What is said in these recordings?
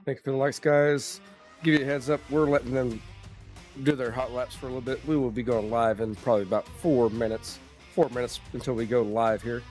Thank you for the likes, guys. Give you a heads up, we're letting them do their hot laps for a little bit. We will be going live in probably about 4 minutes. 4 minutes until we go live here.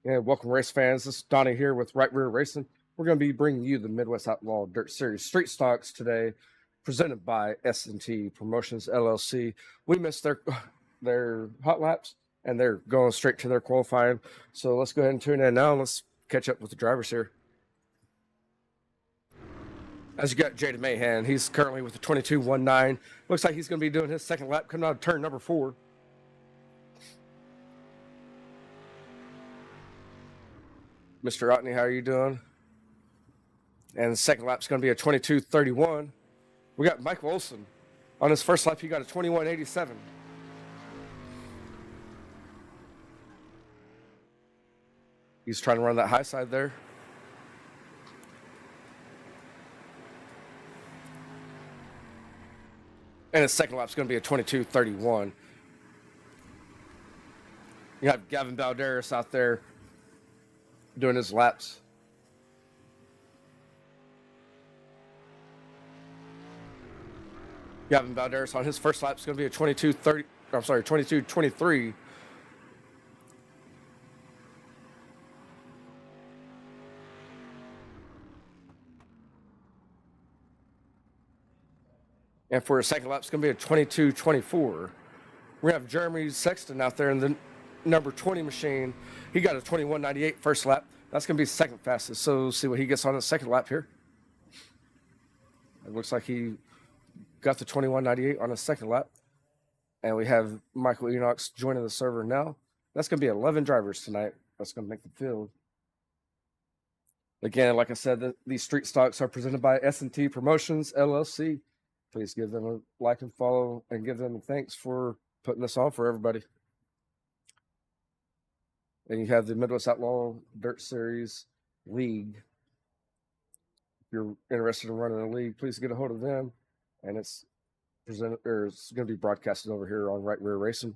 And welcome, race fans. This is Donnie here with Right Rear Racing. We're going to be bringing you the Midwest Outlaw Dirt Series Street Stocks today, presented by S&T Promotions LLC. We missed their hot laps, and they're going straight to their qualifying. So let's go ahead and tune in now. Let's catch up with the drivers here. As you got Jaden Mahan, he's currently with the 22.19. Looks like he's going to be doing his second lap coming out of turn number 4. Mr. Otney, how are you doing? And the second lap's going to be a 22.31. We got Michael Olson. On his first lap, he got a 21.87. He's trying to run that high side there. And his second lap's going to be a 22.31. You have Gavin Balderas out there doing his laps. Gavin Balderas on his first lap is going to be a 22.23. And for his second lap, it's going to be a 22.24. We're going to have Jeremy Sexton out there in the number 20 machine. He got a 21.98 first lap. That's going to be second fastest. So see what he gets on his second lap here. It looks like he got the 21.98 on his second lap. And we have Michael Enox joining the server now. That's going to be 11 drivers tonight. That's going to make the field. Again, like I said, these street stocks are presented by S&T Promotions LLC. Please give them a like and follow and give them thanks for putting this on for everybody. And you have the Midwest Outlaw Dirt Series League. If you're interested in running a league, please get a hold of them. And it's going to be broadcasted over here on Right Rear Racing.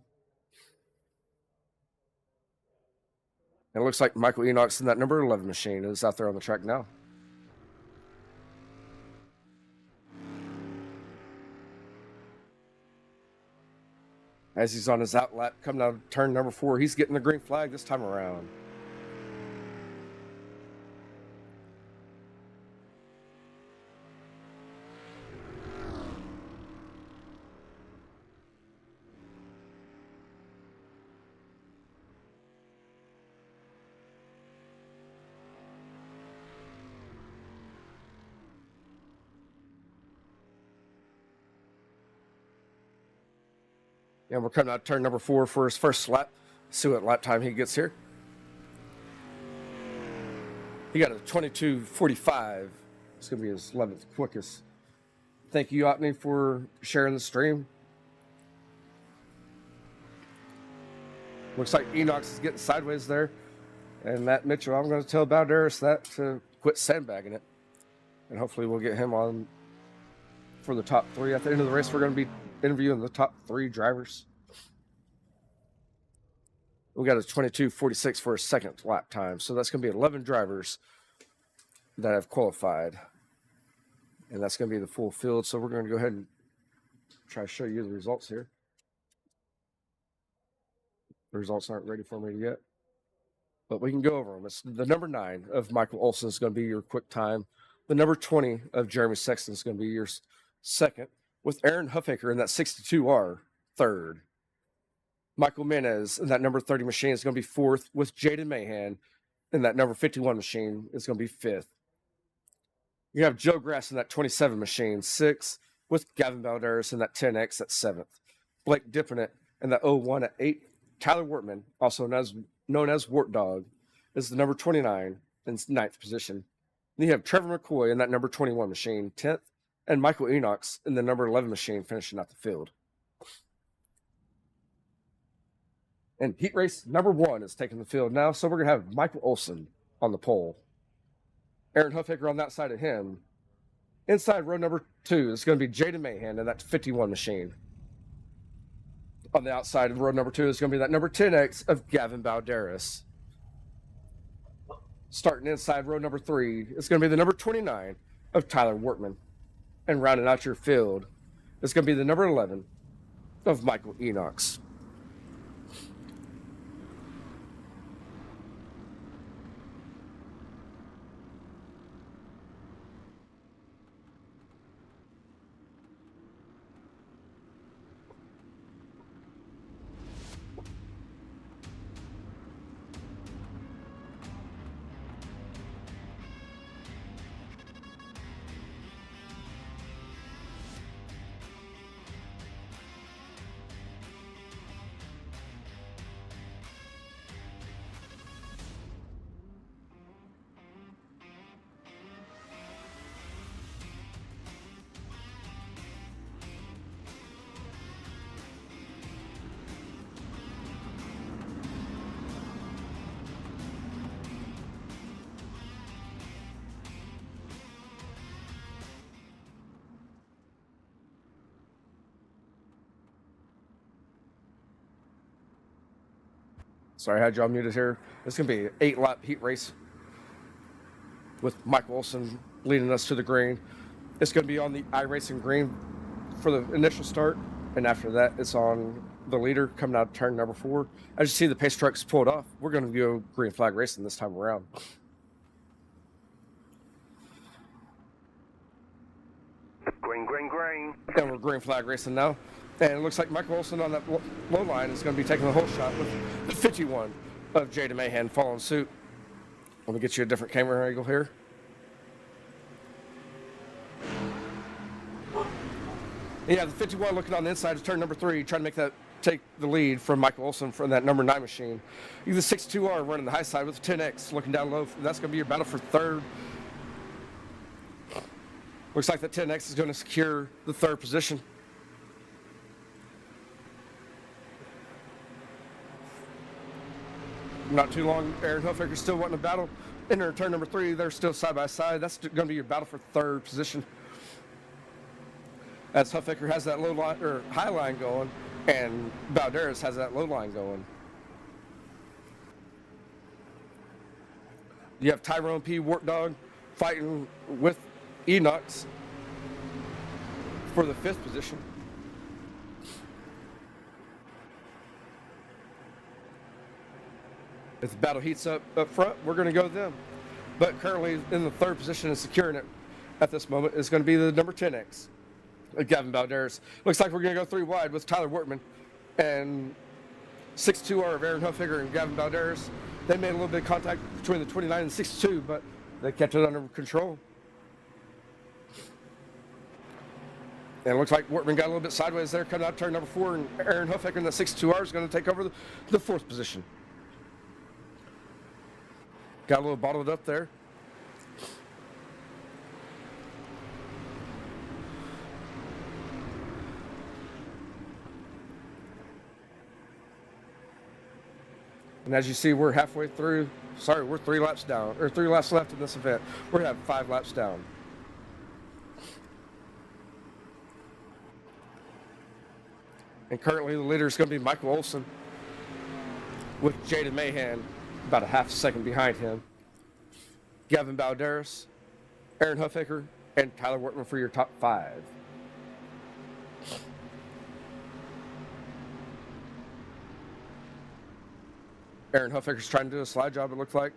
And it looks like Michael Enox in that number 11 machine is out there on the track now. As he's on his out lap coming out of turn number 4, he's getting the green flag this time around. And we're coming out turn number 4 for his first lap. See what lap time he gets here. He got a 22.45. It's going to be his 11th quickest. Thank you, Otney, for sharing the stream. Looks like Enox is getting sideways there. And Matt Mitchell, I'm going to tell Balderas that to quit sandbagging it. And hopefully we'll get him on for the top 3. At the end of the race, we're going to be interviewing the top 3 drivers. We got a 22.46 for a second lap time. So that's going to be 11 drivers that have qualified. And that's going to be the full field. So we're going to go ahead and try to show you the results here. The results aren't ready for me yet, but we can go over them. It's the number 9 of Michael Olson is going to be your quick time. The number 20 of Jeremy Sexton is going to be your second, with Aaron Huffaker in that 62R, third. Michael Menez in that number 30 machine is going to be 4th, with Jaden Mahan in that number 51 machine is going to be 5th. You have Joe Grass in that 27 machine, 6th, with Gavin Balderas in that 10X at 7th. Blake Dippenet in that 01 at 8th. Tyler Wortman, also known as Wart Dog, is the number 29 in 9th position. Then you have Trevor McCoy in that number 21 machine, 10th. And Michael Enox in the number 11 machine finishing out the field. And heat race number 1 is taking the field now. So we're going to have Michael Olson on the pole. Aaron Huffaker on that side of him. Inside row number 2 is going to be Jaden Mahan in that 51 machine. On the outside of row number 2 is going to be that number 10X of Gavin Balderas. Starting inside row number 3 is going to be the number 29 of Tyler Wortman. And rounding out your field is going to be the number 11 of Michael Enox. Sorry, I had y'all muted here. It's going to be an 8-lap heat race with Michael Olson leading us to the green. It's going to be on the iRacing green for the initial start, and after that, it's on the leader coming out of turn number 4. As you see, the pace truck's pulled off. We're going to go green flag racing this time around. Green, green, green. And we're green flag racing now. And it looks like Michael Olson on that low line is going to be taking the whole shot with the 51 of Jada Mahan following suit. Let me get you a different camera angle here. And yeah, the 51 looking on the inside of turn number 3, trying to make that take the lead from Michael Olson from that number 9 machine. You the 62R running the high side with the 10X looking down low. That's going to be your battle for third. Looks like the 10X is going to secure the third position. Not too long, Aaron Huffaker still wanting to battle. Enter turn number 3, they're still side by side. That's going to be your battle for third position. As Huffaker has that low line or high line going, and Balderas has that low line going. You have Tyrone P. Wart Dog fighting with Enox for the 5th position. If the battle heats up front, we're going to go with them. But currently in the 3rd position and securing it at this moment is going to be the number 10X, Gavin Balderas. Looks like we're going to go 3 wide with Tyler Wortman and 6-2R of Aaron Huffaker and Gavin Balderas. They made a little bit of contact between the 29 and 62, but they kept it under control. And it looks like Wortman got a little bit sideways there, coming out turn number 4, and Aaron Huffaker in the 6-2R is going to take over the 4th position. Got a little bottled up there. And as you see, we're halfway through. Sorry, we're 3 laps down, or 3 laps left in this event. We're going to have 5 laps down. And currently the leader is going to be Michael Olson with Jaden Mahan about a half second behind him. Gavin Balderas, Aaron Huffaker, and Tyler Wortman for your top 5. Aaron Huffaker's trying to do a slide job, it looks like.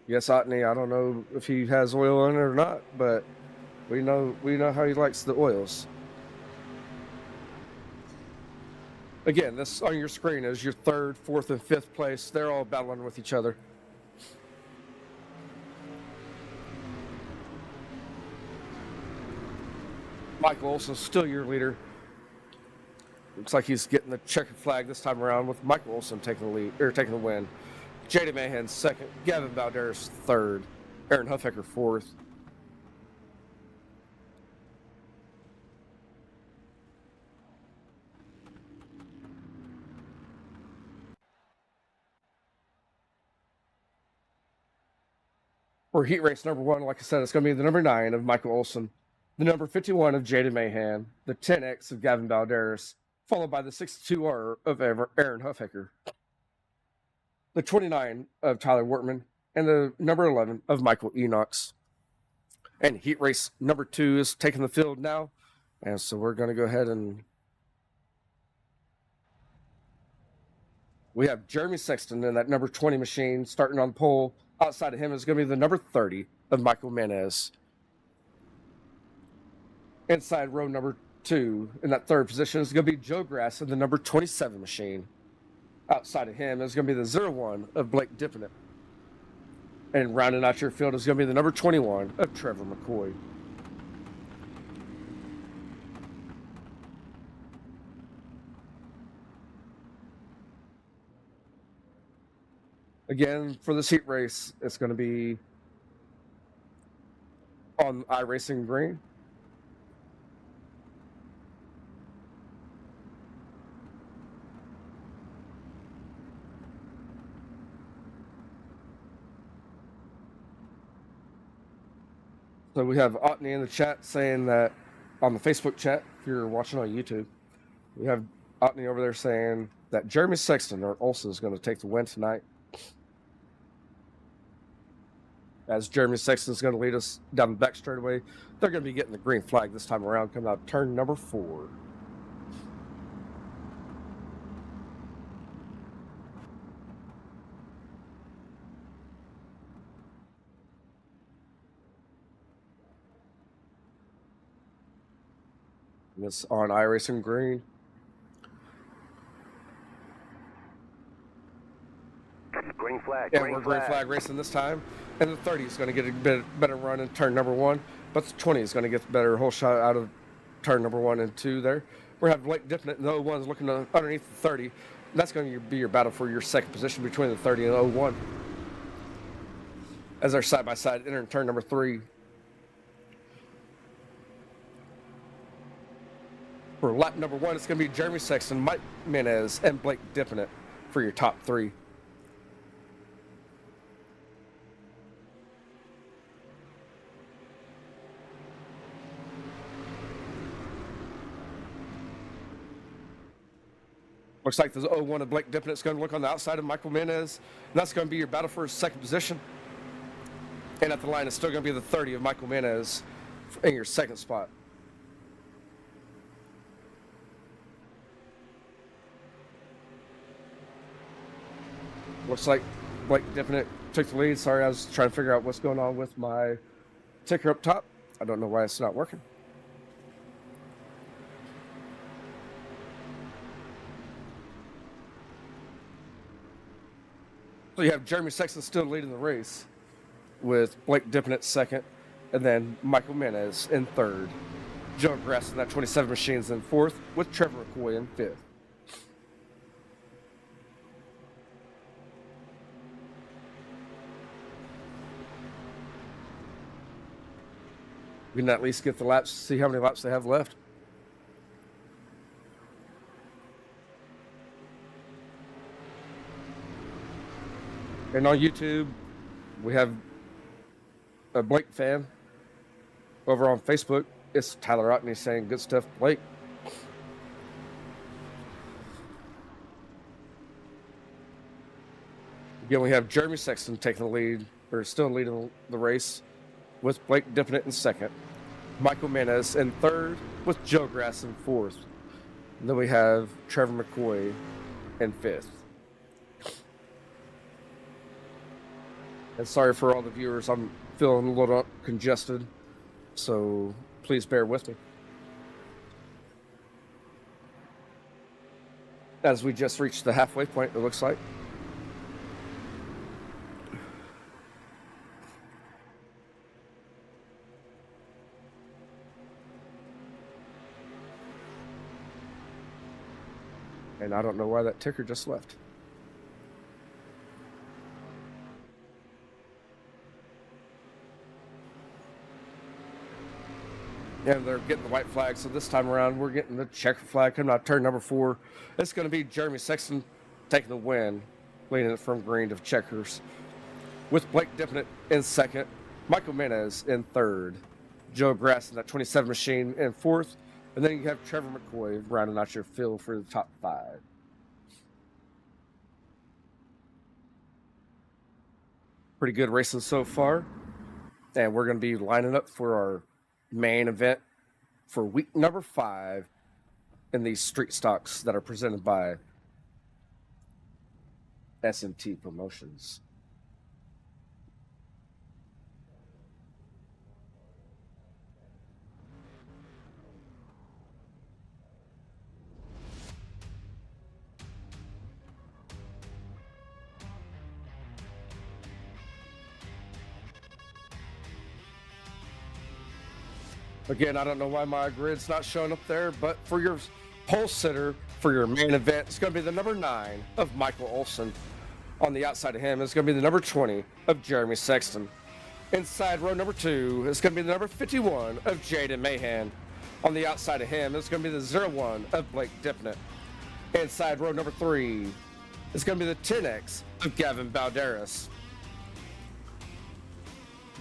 Yes, Otney, I don't know if he has oil in it or not, but we know how he likes the oils. Again, this on your screen is your 3rd, 4th, and 5th place. They're all battling with each other. Michael Olson's still your leader. Looks like he's getting the checkered flag this time around with Michael Olson taking the lead or taking the win. Jaden Mahan 2nd, Gavin Balderas 3rd, Aaron Huffaker 4th. For heat race number 1, like I said, it's going to be the number 9 of Michael Olson, the number 51 of Jaden Mahan, the 10X of Gavin Balderas, followed by the 62R of Aaron Huffaker, the 29 of Tyler Wortman, and the number 11 of Michael Enox. And heat race number 2 is taking the field now. And so we're going to go ahead and we have Jeremy Sexton in that number 20 machine starting on pole. Outside of him is going to be the number 30 of Michael Manez. Inside row number 2 in that 3rd position is going to be Joe Grass in the number 27 machine. Outside of him is going to be the 01 of Blake Dippinett. And rounding out your field is going to be the number 21 of Trevor McCoy. Again, for this heat race, it's going to be on iRacing green. So we have Otney in the chat saying that on the Facebook chat, if you're watching on YouTube, we have Otney over there saying that Jeremy Sexton or Olsen is going to take the win tonight. As Jeremy Sexton is going to lead us down the back straightaway, they're going to be getting the green flag this time around, coming out turn number 4. And it's on iRacing green. Green flag. Yeah, we're green flag racing this time. And the 30 is going to get a bit better run in turn number 1, but the 20 is going to get the better whole shot out of turn number 1 and 2 there. We're having Blake dipping it, and the 01 is looking underneath the 30. That's going to be your battle for your second position between the 30 and 01. As they're side by side entering turn number 3. For lap number 1, it's going to be Jeremy Sexton, Mike Menez, and Blake dipping it for your top 3. Looks like the 01 of Blake dipping it's going to look on the outside of Michael Menez. And that's going to be your battle for his second position. And at the line, it's still going to be the 30 of Michael Menez in your second spot. Looks like Blake dipping it took the lead. Sorry, I was trying to figure out what's going on with my ticker up top. I don't know why it's not working. So you have Jeremy Sexton still leading the race with Blake dipping it second, and then Michael Menez in third. Joe Grass in that 27 machines in fourth, with Trevor McCoy in fifth. We can at least get the laps, see how many laps they have left. And on YouTube, we have a Blake fan. Over on Facebook, it's Tyler Otney saying, "Good stuff, Blake." Again, we have Jeremy Sexton taking the lead, or still leading the race, with Blake dipping it in second. Michael Menez in third, with Joe Grass in fourth. And then we have Trevor McCoy in fifth. And sorry for all the viewers, I'm feeling a little congested, so please bear with me. As we just reached the halfway point, it looks like. And I don't know why that ticker just left. And they're getting the white flag, so this time around we're getting the checker flag coming out turn number 4. It's going to be Jeremy Sexton taking the win, leading it from green to checkers, with Blake dipping it in second, Michael Menez in third, Joe Grass in that 27 machine in fourth, and then you have Trevor McCoy rounding out your field for the top 5. Pretty good racing so far, and we're going to be lining up for our main event for week number 5 in these street stocks that are presented by SMT Promotions. Again, I don't know why my grid's not showing up there, but for your pole sitter for your main event, it's going to be the number 9 of Michael Olsen. On the outside of him, it's going to be the number 20 of Jeremy Sexton. Inside row number 2, it's going to be the number 51 of Jaden Mahan. On the outside of him, it's going to be the 01 of Blake Dipnett. Inside row number 3, it's going to be the 10X of Gavin Balderas.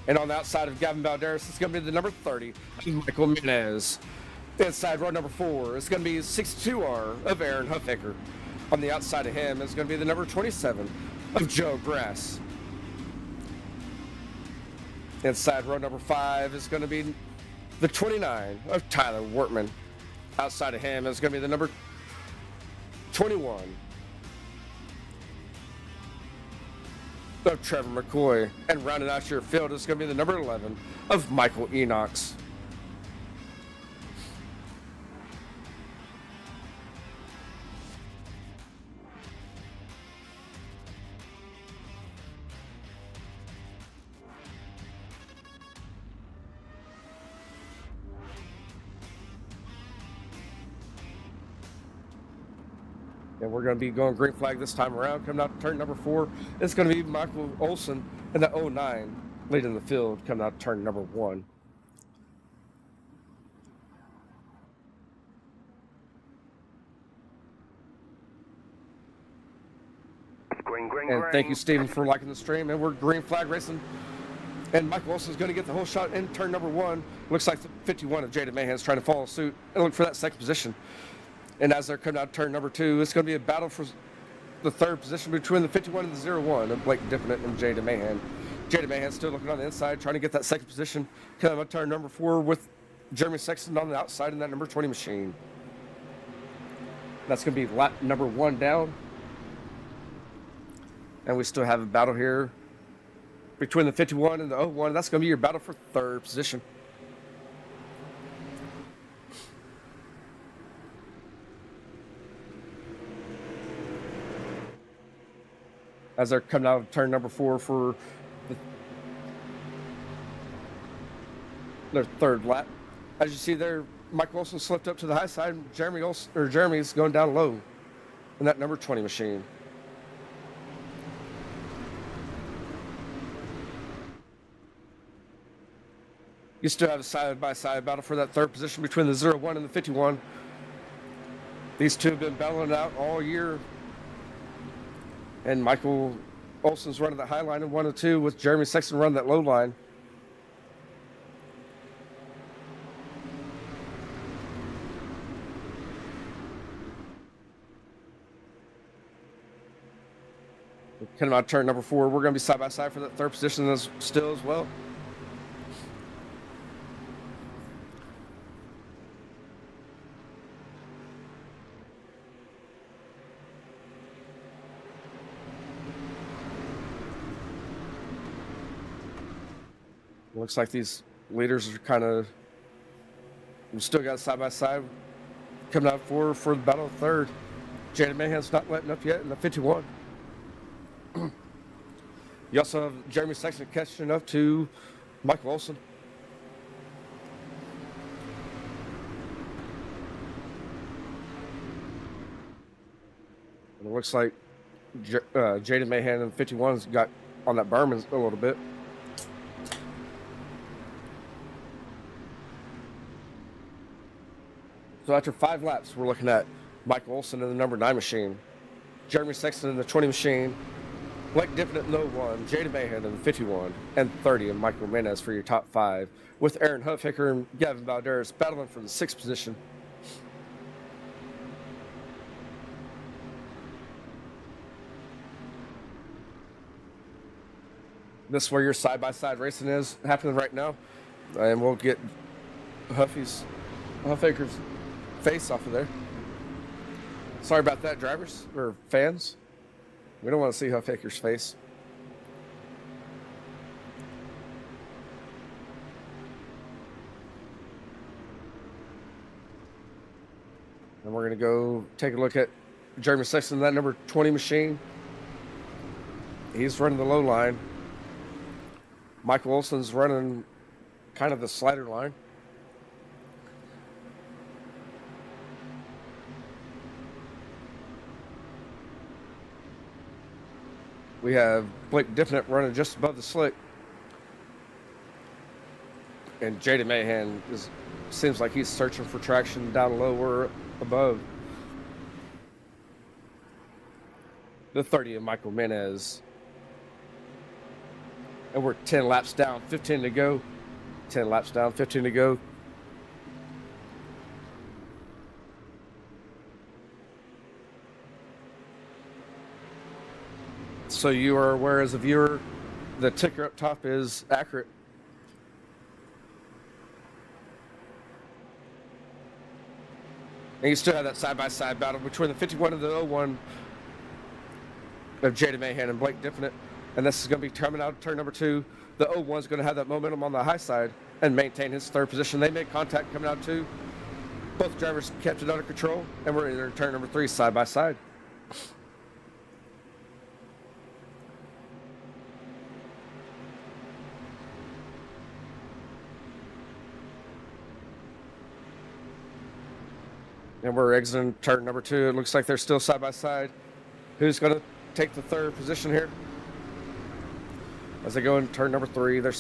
And on the outside of Gavin Valderas, it's going to be the number 30, Michael Menez. Inside row number 4, it's going to be 62R of Aaron Huffaker. On the outside of him is going to be the number 27 of Joe Grass. Inside row number 5 is going to be the 29 of Tyler Wortman. Outside of him is going to be the number 21 of Trevor McCoy. And rounding out your field is going to be the number 11 of Michael Enox. And we're going to be going green flag this time around. Coming out to turn number 4, it's going to be Michael Olson in the 09 leading the field, coming out to turn number 1. And thank you, Stephen, for liking the stream. And we're green flag racing. And Michael Olson's going to get the whole shot in turn number 1. Looks like the 51 of Jada Mahan's trying to follow suit and look for that second position. And as they're coming out turn number 2, it's going to be a battle for the third position between the 51 and the 01 of Blake Diffinett and Jada Mahan. Jada Mahan still looking on the inside, trying to get that second position. Coming out turn number 4 with Jeremy Sexton on the outside in that number 20 machine. That's going to be lap number 1 down. And we still have a battle here between the 51 and the 01. That's going to be your battle for third position. As they're coming out of turn number 4 for their third lap. As you see there, Mike Wilson slipped up to the high side. Jeremy's going down low in that number 20 machine. You still have a side-by-side battle for that third position between the 01 and the 51. These two have been battling out all year. And Michael Olson's running the high line in 1 and 2 with Jeremy Sexton running that low line. Coming out turn number 4, we're going to be side by side for that third position still as well. Looks like these leaders are kind of, we still got side by side coming out for the battle of third. Jada Mahan's not letting up yet in the 51. You also have Jeremy Sexton catching up to Michael Olson. And it looks like Jada Mahan in the 51's got on that Berman a little bit. So after 5 laps, we're looking at Michael Olson in the number 9 machine, Jeremy Sexton in the 20 machine, Blake Diffinett in the 01, Jada Mahan in the 51, and 30 and Michael Menez for your top 5, with Aaron Huffaker and Gavin Valderas battling for the 6th position. This is where your side-by-side racing is happening right now, and we'll get Huffaker's face off of there. Sorry about that, drivers or fans. We don't want to see Huffaker's face. And we're going to go take a look at Jeremy Sexton, that number 20 machine. He's running the low line. Michael Olson's running kind of the slider line. We have Blake Diffinett running just above the slick. And Jada Mahan seems like he's searching for traction down low or above. The 30 of Michael Menez. And we're 10 laps down, 15 to go. 10 laps down, 15 to go. So you are aware as a viewer, the ticker up top is accurate. And you still have that side-by-side battle between the 51 and the 01 of Jada Mahan and Blake Diffinett. And this is going to be coming out of turn number 2. The 01 is going to have that momentum on the high side and maintain his third position. They made contact coming out 2. Both drivers kept it under control, and we're in turn number 3 side-by-side. And we're exiting turn number 2. It looks like they're still side-by-side. Who's going to take the third position here? As they go in turn number 3, they're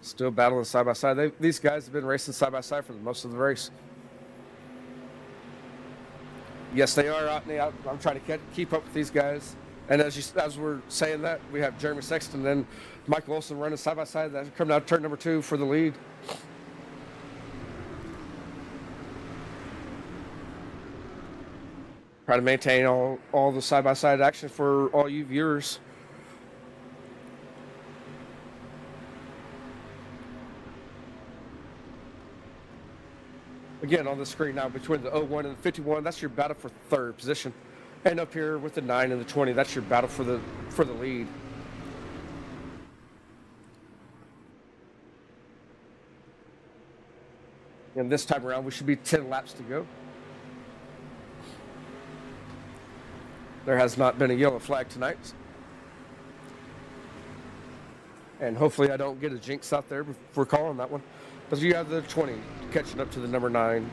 still battling side-by-side. These guys have been racing side-by-side for most of the race. Yes, they are out in the out. I'm trying to keep up with these guys. And as we're saying that, we have Jeremy Sexton and Michael Olson running side-by-side. That's coming out of turn number 2 for the lead. Try to maintain all the side-by-side action for all you viewers. Again, on the screen now, between the 01 and the 51, that's your battle for third position. And up here with the 9 and the 20, that's your battle for the lead. And this time around, we should be 10 laps to go. There has not been a yellow flag tonight. And hopefully I don't get a jinx out there before calling that one. But you have the 20 catching up to the number 9.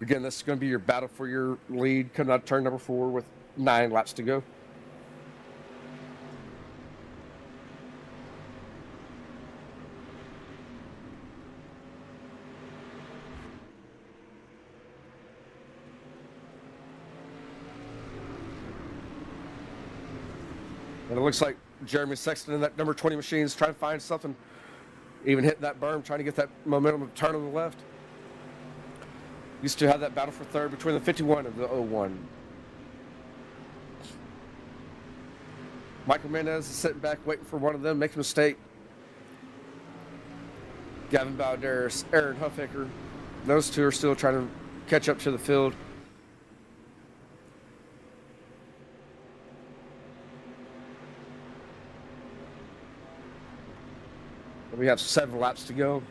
Again, this is going to be your battle for your lead coming out of turn number 4 with 9 laps to go. And it looks like Jeremy Sexton and that number 20 machine is trying to find something. Even hitting that berm, trying to get that momentum of turn on the left. You still have that battle for third between the 51 and the 01. Michael Mendez is sitting back waiting for one of them, make a mistake. Gavin Balderas, Aaron Huffaker, those two are still trying to catch up to the field. We have 7 laps to go.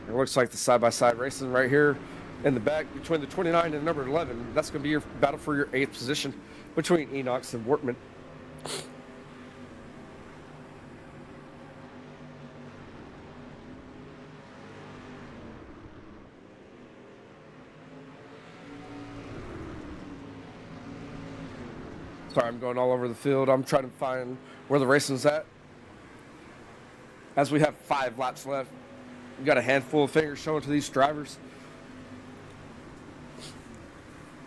It looks like the side-by-side racing right here in the back between the 29 and number 11. That's going to be your battle for your 8th position between Enox and Wortman. Sorry, I'm going all over the field. I'm trying to find where the racing's at. As we have 5 laps left, we've got a handful of fingers showing to these drivers.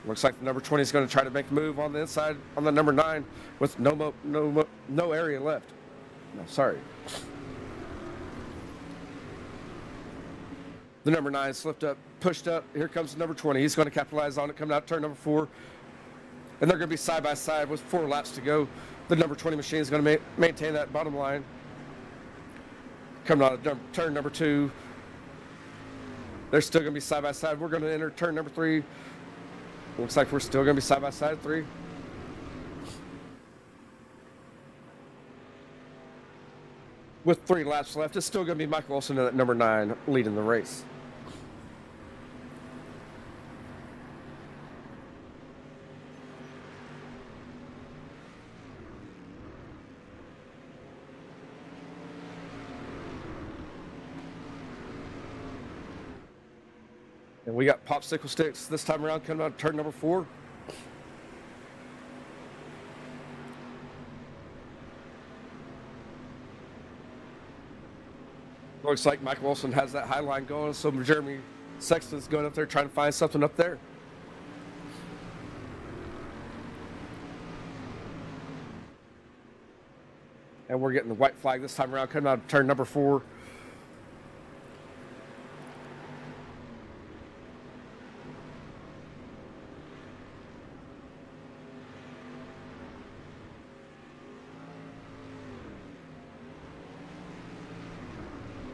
Looks like the number 20 is going to try to make a move on the inside on the number 9 with no area left. No, sorry. The number 9 slipped up, pushed up. Here comes the number 20. He's going to capitalize on it coming out turn number 4. And they're going to be side by side with 4 laps to go. The number 20 machine is going to maintain that bottom line. Coming out of turn number 2. They're still going to be side by side. We're going to enter turn number 3. Looks like we're still going to be side by side 3. With 3 laps left, it's still going to be Michael Olson at number 9 leading the race. And we got popsicle sticks this time around coming out of turn number 4. Looks like Michael Olson has that high line going, so Jeremy Sexton's going up there trying to find something up there. And we're getting the white flag this time around, coming out of turn number 4.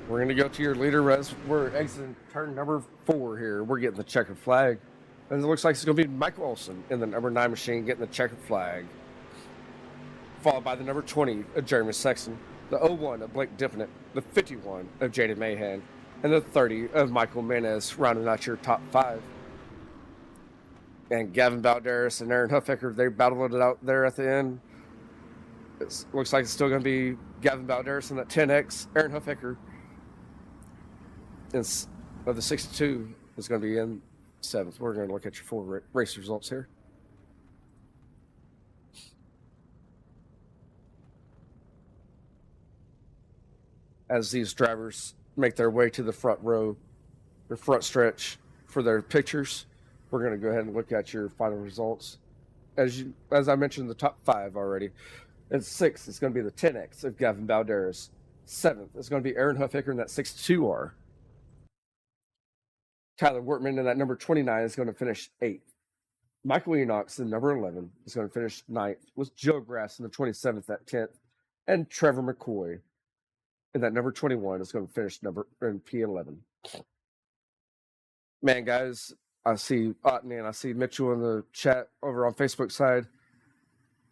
We're going to go to your leader as we're exiting turn number 4 here. We're getting the checkered flag. And it looks like it's going to be Michael Olson in the number 9 machine getting the checkered flag. Followed by the number 20 of Jeremy Sexton, the 01 of Blake Dippinett, the 51 of Jaden Mahan, and the 30 of Michael Manez, rounding out your top 5. And Gavin Balderas and Aaron Huffaker, they battled it out there at the end. It looks like it's still going to be Gavin Balderas in that 10X. Aaron Huffaker of the 62 is going to be in 7th. We're going to look at your 4 race results here. As these drivers make their way to the front row, the front stretch for their pictures, we're going to go ahead and look at your final results. As I mentioned, the top 5 already. And 6th is going to be the 10X of Gavin Balderas. 7th is going to be Aaron Huffaker in that 62R. Tyler Wortman in that number 29 is going to finish 8th. Michael Enox in number 11 is going to finish 9th, with Joe Grass in the 27th at 10th, and Trevor McCoy in that number 21 is going to finish in P11. Man, guys, I see Otney and I see Mitchell in the chat over on Facebook side.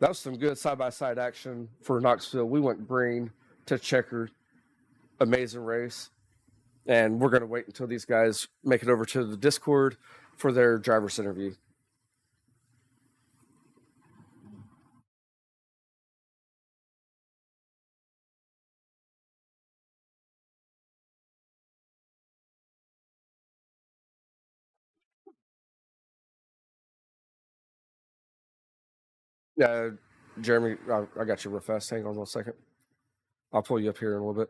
That was some good side-by-side action for Knoxville. We went green to checkered. Amazing race. And we're going to wait until these guys make it over to the Discord for their driver's interview. Jeremy, I got you real fast. Hang on 1 second. I'll pull you up here in a little bit.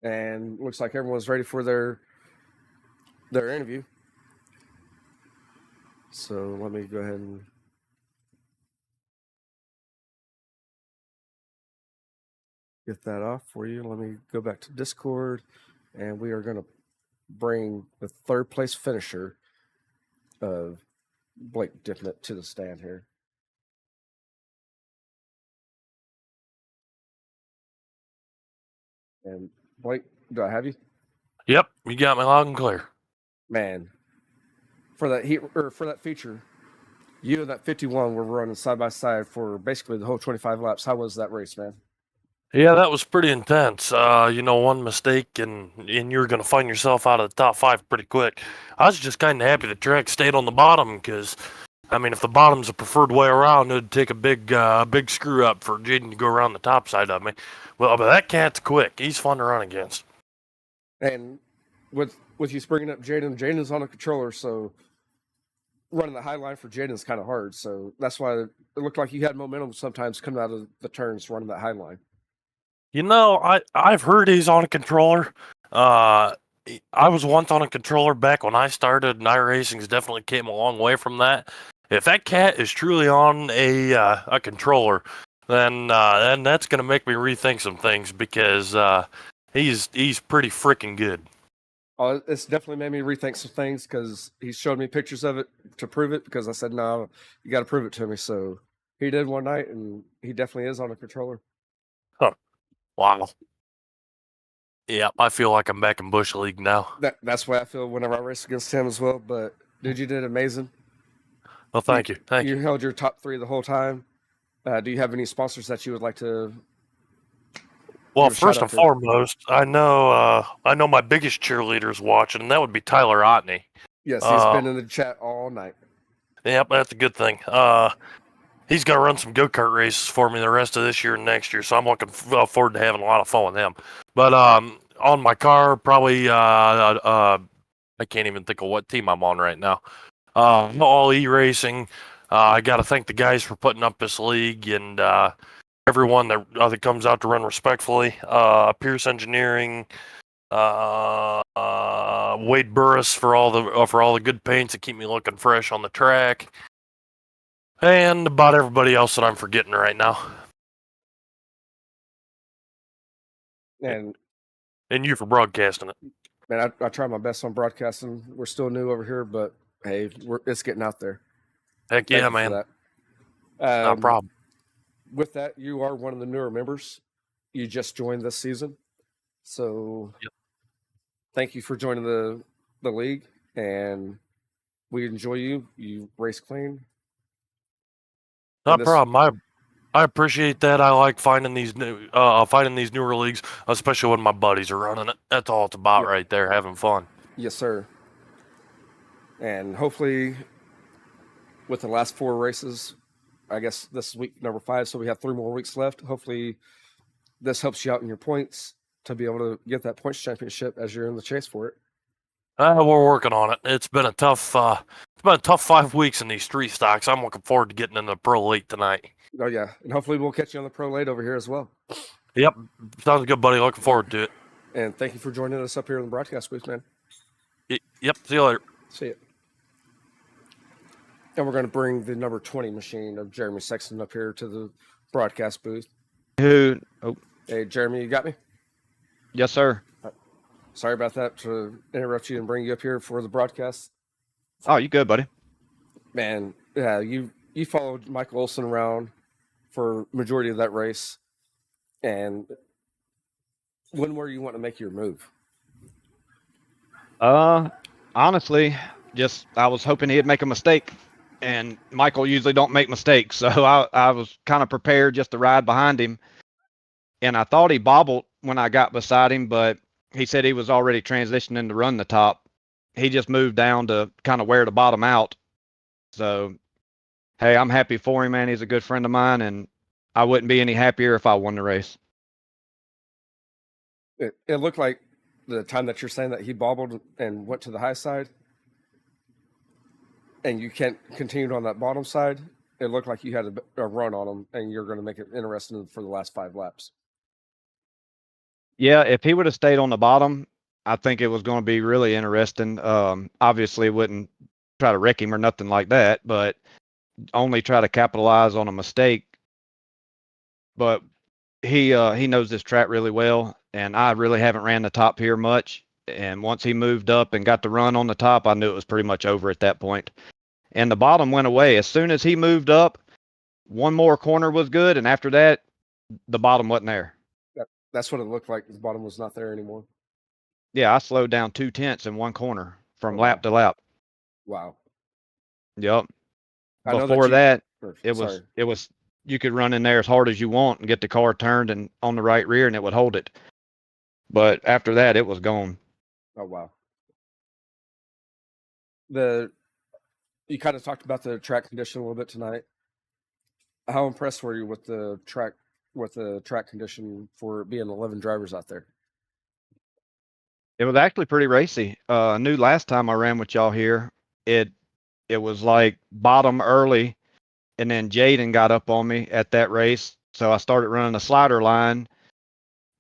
And looks like everyone's ready for their interview. So let me go ahead and get that off for you. Let me go back to Discord, and we are going to bring the 3rd place finisher of Blake Dippinett to the stand here. And Blake, do I have you? Yep, you got me loud and clear. Man, for that feature, you and that 51 were running side by side for basically the whole 25 laps. How was that race, man? Yeah, that was pretty intense. One mistake and you're going to find yourself out of the top 5 pretty quick. I was just kind of happy the track stayed on the bottom because, I mean, if the bottom's the preferred way around, it'd take a big screw up for Jaden to go around the top side of me. Well, but that cat's quick. He's fun to run against. And with you bringing up Jaden's on a controller, so running the high line for Jaden's kind of hard. So that's why it looked like you had momentum sometimes coming out of the turns running that high line. You know, I've heard he's on a controller. I was once on a controller back when I started, and iRacing's definitely came a long way from that. If that cat is truly on a controller, then that's going to make me rethink some things because he's pretty freaking good. Oh, it's definitely made me rethink some things because he showed me pictures of it to prove it because I said, no, you got to prove it to me. So he did one night, and he definitely is on a controller. Huh. Wow. Yeah, I feel like I'm back in Bush League now. That's why I feel whenever I race against him as well. But, dude, you did amazing. Well, thank you. Thank you. You held your top 3 the whole time. Do you have any sponsors that you would like to? Well, first and foremost, I know my biggest cheerleader's watching, and that would be Tyler Otney. Yes, he's been in the chat all night. Yep, that's a good thing. He's going to run some go-kart races for me the rest of this year and next year, so I'm looking forward to having a lot of fun with him. But on my car, probably I can't even think of what team I'm on right now. All E-Racing, I got to thank the guys for putting up this league and everyone that comes out to run respectfully. Pierce Engineering, Wade Burris for all the good paints that keep me looking fresh on the track, and about everybody else that I'm forgetting right now. And you for broadcasting it. man, I try my best on broadcasting. We're still new over here, but hey, it's getting out there. Heck Thank yeah, you man. for that. Not a problem. With that, you are one of the newer members. You just joined this season, so Yep. Thank you for joining the league, and we enjoy you. You race clean. Not a problem. I appreciate that. I like finding these newer leagues, especially when my buddies are running it. That's all it's about right there, having fun. Yes, sir. And hopefully, with the last 4 races, I guess this is week number 5, so we have 3 more weeks left. Hopefully, this helps you out in your points to be able to get that points championship as you're in the chase for it. We're working on it. It's been a tough 5 weeks in these street stocks. I'm looking forward to getting in the pro late tonight. Oh yeah, and hopefully we'll catch you on the pro late over here as well. Yep, sounds good, buddy. Looking forward to it. And thank you for joining us up here in the broadcast booth, man. Yep, see you later. See you. And we're going to bring the number 20 machine of Jeremy Sexton up here to the broadcast booth. Who? Oh, Hey, Jeremy, you got me? yes, sir. Sorry about that to interrupt you and bring you up here for the broadcast. Oh, you good, buddy? Man, yeah, you followed Michael Olson around for majority of that race. And when were you wanting to make your move? Honestly, just I was hoping he'd make a mistake, and Michael usually don't make mistakes, so I was kind of prepared just to ride behind him. And I thought he bobbled when I got beside him, but he said he was already transitioning to run the top. He just moved down to kind of wear the bottom out. So, hey, I'm happy for him, man. He's a good friend of mine, and I wouldn't be any happier if I won the race. It looked like the time that you're saying that he bobbled and went to the high side, and you can't continue on that bottom side. It looked like you had a run on him, and you're going to make it interesting for the last 5 laps. Yeah, if he would have stayed on the bottom, I think it was going to be really interesting. Obviously, wouldn't try to wreck him or nothing like that, but only try to capitalize on a mistake. But he knows this track really well, and I really haven't ran the top here much. And once he moved up and got the run on the top, I knew it was pretty much over at that point. And the bottom went away as soon as he moved up. One more corner was good, and after that, the bottom wasn't there. That's what it looked like. The bottom was not there anymore. Yeah, I slowed down 2/10 in one corner from lap to lap. Wow. Yep. I know Before that it was you could run in there as hard as you want and get the car turned and on the right rear and it would hold it. But after that, it was gone. Oh wow. You kind of talked about the track condition a little bit tonight. How impressed were you with the track condition for being 11 drivers out there? It was actually pretty racy. I knew last time I ran with y'all here, it was like bottom early, and then Jaden got up on me at that race, so I started running the slider line,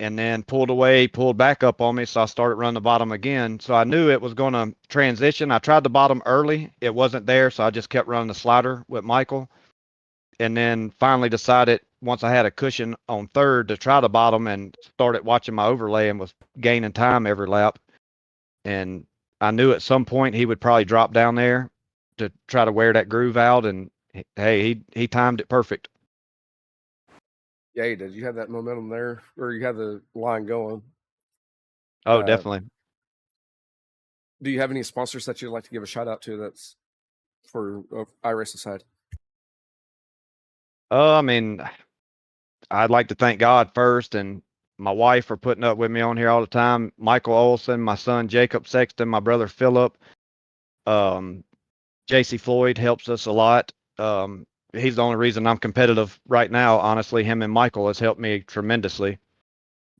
and then pulled away, pulled back up on me, so I started running the bottom again. So I knew it was going to transition. I tried the bottom early, it wasn't there, so I just kept running the slider with Michael, and then finally decided once I had a cushion on third to try the bottom and started watching my overlay and was gaining time every lap. And I knew at some point he would probably drop down there to try to wear that groove out. And hey, he timed it perfect. Yeah, you did. You had that momentum there, or you had the line going. Oh, definitely. Do you have any sponsors that you'd like to give a shout out to that's for iRacing side? I mean, I'd like to thank God first and my wife for putting up with me on here all the time. Michael Olson, my son Jacob Sexton, my brother Philip, JC Floyd helps us a lot. He's the only reason I'm competitive right now. Honestly, him and Michael has helped me tremendously.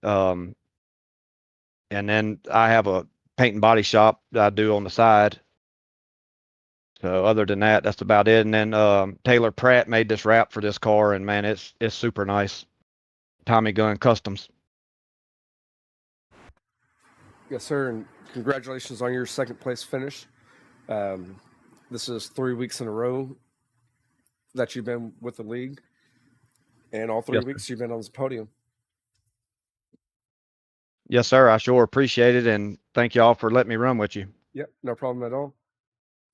And then I have a paint and body shop that I do on the side. So other than that, that's about it. And then Taylor Pratt made this wrap for this car, and man, it's super nice. Tommy Gun Customs. Yes, sir, and congratulations on your second place finish. This is 3 weeks in a row that you've been with the league, and all 3 Yes, sir. weeks you've been on this podium. Yes, sir. I sure appreciate it, and thank y'all for letting me run with you. Yep, no problem at all.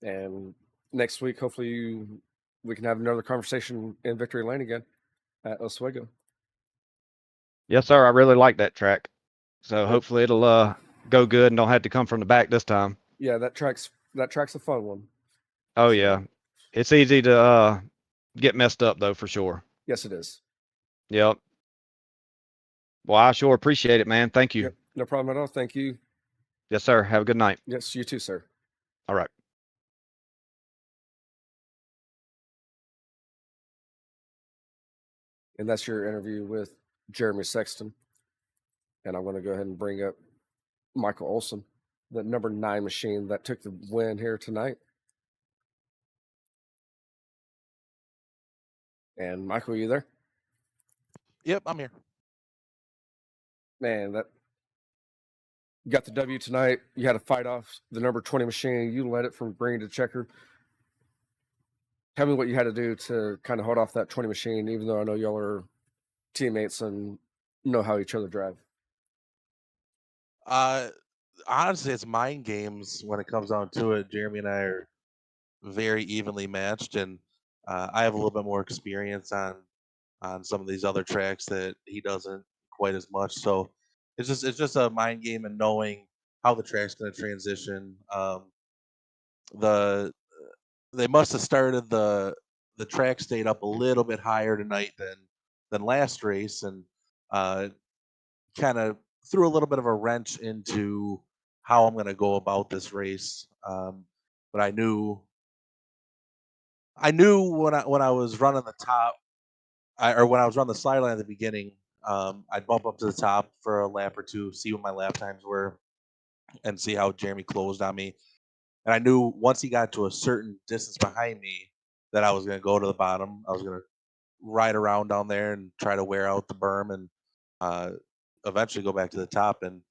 And next week, hopefully, we can have another conversation in Victory Lane again at Oswego. Yes, sir. I really like that track. So Yep. hopefully it'll go good and don't have to come from the back this time. Yeah, that track's a fun one. Oh So, yeah. It's easy to get messed up though, for sure. yes, it is. Yep. Well, I sure appreciate it, man. Thank you. Yep, no problem at all. Thank you. Yes, sir. Have a good night. Yes, you too, sir. All right. And that's your interview with Jeremy Sexton. And I'm going to go ahead and bring up Michael Olson, the number 9 machine that took the win here tonight. And Michael, you there? Yep, I'm here. Man, that you got the W tonight. You had to fight off the number 20 machine. You led it from green to checkered. Tell me what you had to do to kind of hold off that 20 machine, even though I know y'all are teammates and know how each other drive. Honestly, it's mind games when it comes down to it. Jeremy and I are very evenly matched, and I have a little bit more experience on some of these other tracks that he doesn't quite as much. So it's just a mind game and knowing how the track's going to transition. The They must have started the track stayed up a little bit higher tonight than last race, and kind of threw a little bit of a wrench into how I'm going to go about this race. But I knew when I was running the top, or when I was running the sideline at the beginning, I'd bump up to the top for a lap or two, see what my lap times were, and see how Jeremy closed on me. And I knew once he got to a certain distance behind me that I was going to go to the bottom. I was going to ride around down there and try to wear out the berm and eventually go back to the top. And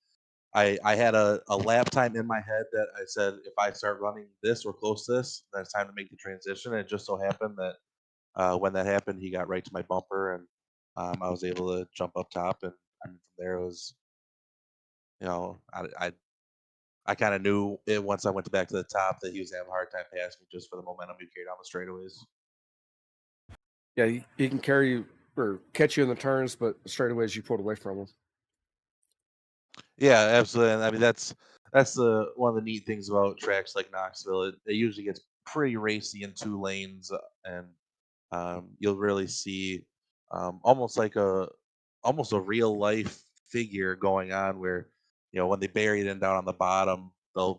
I had a lap time in my head that I said, if I start running this or close to this, then it's time to make the transition. And it just so happened that when that happened, he got right to my bumper, and I was able to jump up top. And from there it was, I kind of knew it once I went back to the top that he was having a hard time passing me just for the momentum he carried down the straightaways. Yeah, he can carry you or catch you in the turns, but straightaways you pulled away from him. Yeah, absolutely. And I mean that's the one of the neat things about tracks like Knoxville. It usually gets pretty racy in 2 lanes, and you'll really see almost like almost a real life figure going on where when they bury it in down on the bottom,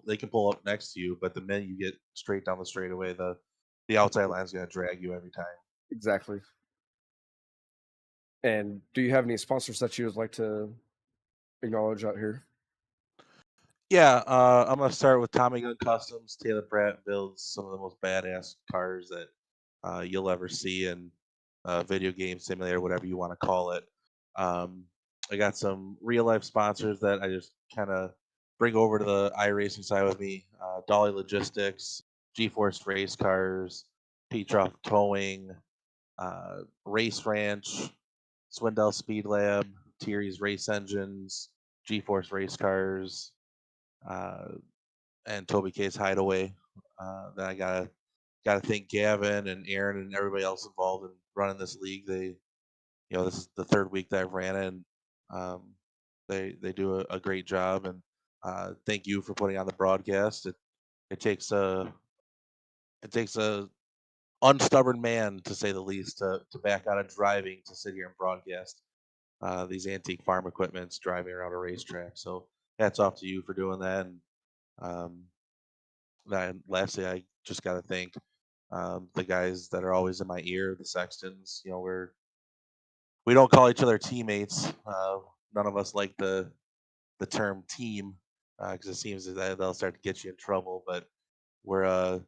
they can pull up next to you, but the minute you get straight down the straightaway, the outside line is going to drag you every time. Exactly. And do you have any sponsors that you would like to acknowledge out here? Yeah, I'm gonna start with Tommy Gun Customs. Taylor Pratt builds some of the most badass cars that you'll ever see in video game simulator, whatever you want to call it. Um, I got some real life sponsors that I just kind of bring over to the iRacing side with me. Dolly Logistics, GeForce Race Cars, Petroff Towing, Race Ranch, Swindell Speed Lab, Thierry's Race Engines, GeForce Race Cars, uh, and Toby K's Hideaway. Then I gotta thank Gavin and Aaron and everybody else involved in running this league. This is the 3rd week that I've ran it, and they do a great job. And thank you for putting on the broadcast. It takes a unstubborn man, to say the least, to back out of driving to sit here and broadcast these antique farm equipments driving around a racetrack. So hats off to you for doing that. And lastly, I just got to thank the guys that are always in my ear, the Sextons. We don't call each other teammates. None of us like the term team because it seems that they'll start to get you in trouble. But we're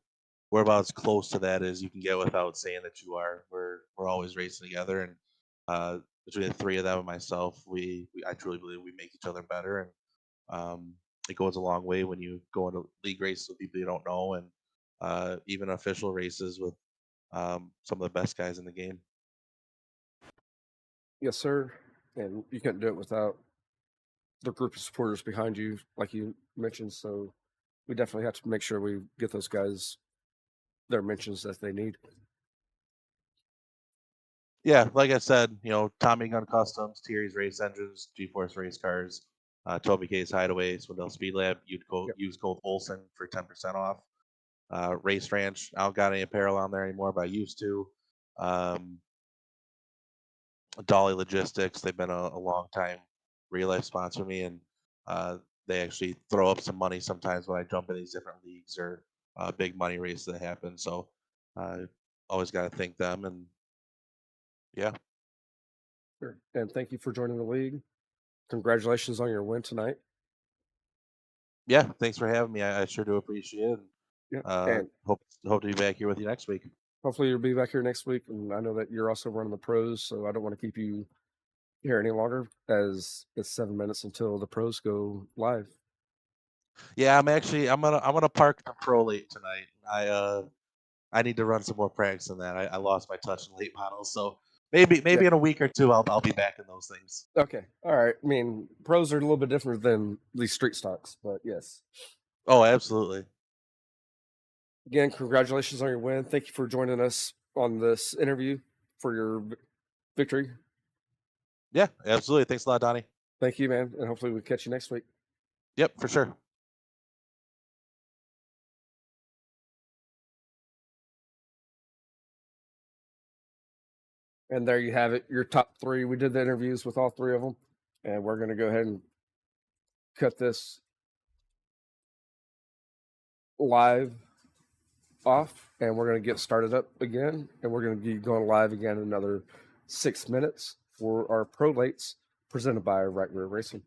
we're about as close to that as you can get without saying that you are. We're always racing together, and between the three of them and myself, I truly believe we make each other better, and it goes a long way when you go into league races with people you don't know, and even official races with some of the best guys in the game. Yes, sir. And you couldn't do it without the group of supporters behind you, like you mentioned. So we definitely have to make sure we get those guys their mentions that they need. Yeah, like I said, Tommy Gun Customs, Thierry's Race Engines, G-Force Race Cars, Toby K's Hideaway, Swindell Speed Lab, use code Olson for 10% off. Race Ranch, I don't got any apparel on there anymore, but I used to. Dolly Logistics, they've been a long time real life sponsor of me, and they actually throw up some money sometimes when I jump in these different leagues or big money races that happen. So always got to thank them, and yeah. Sure. And thank you for joining the league. Congratulations on your win tonight. Yeah, thanks for having me. I sure do appreciate it. Yeah. And hope to be back here with you next week. Hopefully you'll be back here next week. And I know that you're also running the pros, so I don't want to keep you here any longer, as it's 7 minutes until the pros go live. Yeah, I'm gonna park the pro late tonight. I need to run some more practice in that. I lost my touch in late models, so maybe in a week or two I'll be back in those things. Okay. All right. I mean, pros are a little bit different than these street stocks, but yes. Oh, absolutely. Again, congratulations on your win. Thank you for joining us on this interview for your victory. Yeah, absolutely. Thanks a lot, Donnie. Thank you, man. And hopefully we'll catch you next week. Yep, for sure. And there you have it, your top three. We did the interviews with all three of them, and we're going to go ahead and cut this live off, and we're going to get started up again, and we're going to be going live again in another 6 minutes for our pro lates presented by Right Rear Racing.